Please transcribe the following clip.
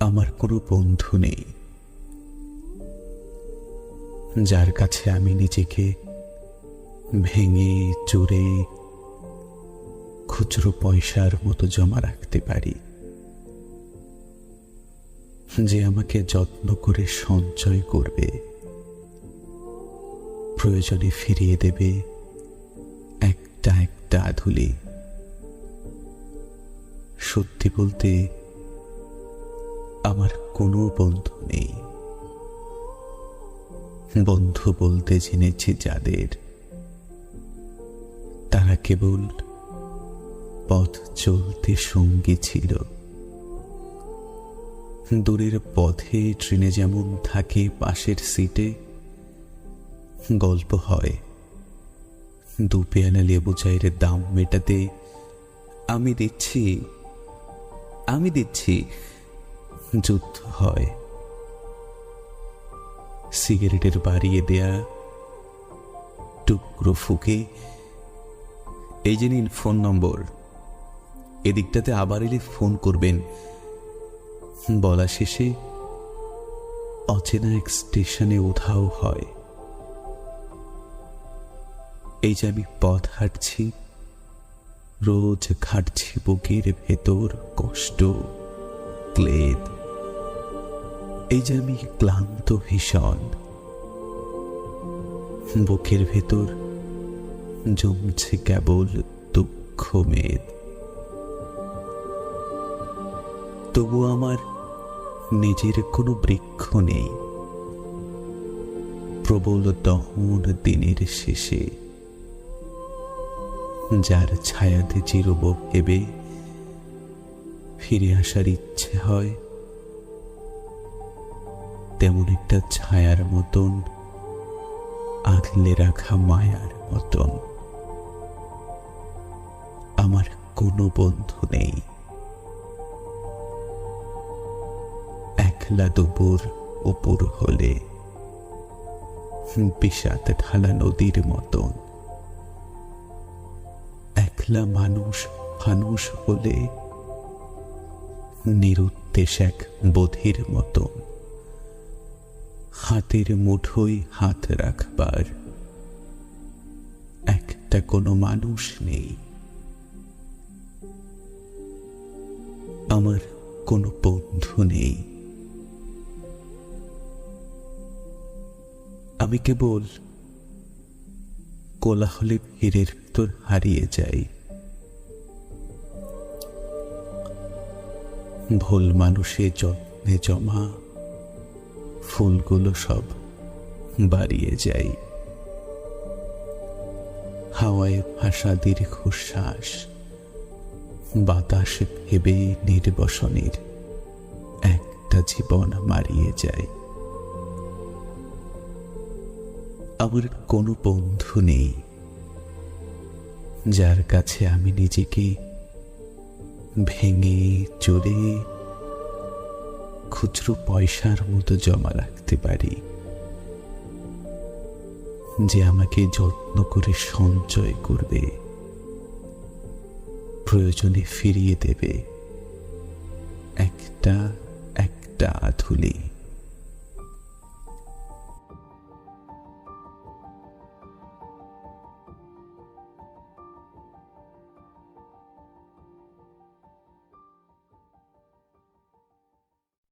আমার কোনো বন্ধু নেই যার কাছে আমি নিজেকে ভেঙে চুরে খুচরো পয়সার মতো জমা রাখতে পারি, যে আমাকে যত্ন করে সঞ্চয় করবে, প্রয়োজনে ফিরিয়ে দেবে একটা একটা আধুলি। সত্যি বলতে আমার কোনো বন্ধু নেই। বন্ধু বলতে জেনেছি যাদের, তারা কেবল পথ চলতে সঙ্গী ছিল। দূরের পথে ট্রেনে যেমন থাকে পাশের সিটে, গল্প হয় দু পেয়ালা লেবু চায়ের দাম মেটাতে আমি দিচ্ছি, যুদ্ধ হয় সিগারেটের বাড়িয়ে দেয়া টুকরো ফুকে, এই যে নিন ফোন নম্বর, এদিকটাতে আবার এলে ফোন করবেন, বলা শেষে অচেনা এক স্টেশনে উধাও হয়। এই যে আমি পথ হাঁটছি, রোজ ঘাটছি বুকের ভেতর কষ্ট ক্লেদ। এই যে আমি ক্লান্ত ভীষণ, বুকের ভেতর জমছে কেবল দুঃখ মেদ। তবু আমার নিজের কোনো বৃক্ষ নেই, প্রবল দহন দিনের শেষে যার ছায়াতে চিরব ভেবে ফিরে আসার ইচ্ছে হয়, তেমন একটা ছায়ার মতন, আগলে রাখা মায়ার মতন। আমার কোনো বন্ধু নেই। একলা দুপুর উপর হলে বিষাদ ঢালা নদীর মতন, একলা মানুষ হলে নিরুদ্দেশ এক বোধির মতন। হাতের মুঠোয় হাত রাখবার একটা কোনো মানুষ নেই। আমার কোনো বন্ধু নেই। আমি কেবল কোলাহলে ভিড়ের ভিতর হারিয়ে যাই। ভুল মানুষে যত্নে জমা ফুলগুলো সব বাড়িয়ে যাই। হাওয়ায় ভাসা দীর্ঘশ্বাস, বাতাস ভেবে নির্বসনের একটা জীবন মারিয়ে যায়। আমার কোনো বন্ধু নেই যার কাছে আমি নিজেকে ভেঙে চুরে খুচরো পয়সার মতো জমা রাখতে পারি, যে আমাকে যত্ন করে সঞ্চয় করবে, প্রয়োজনে ফিরিয়ে দেবে একটা একটা আধুলি।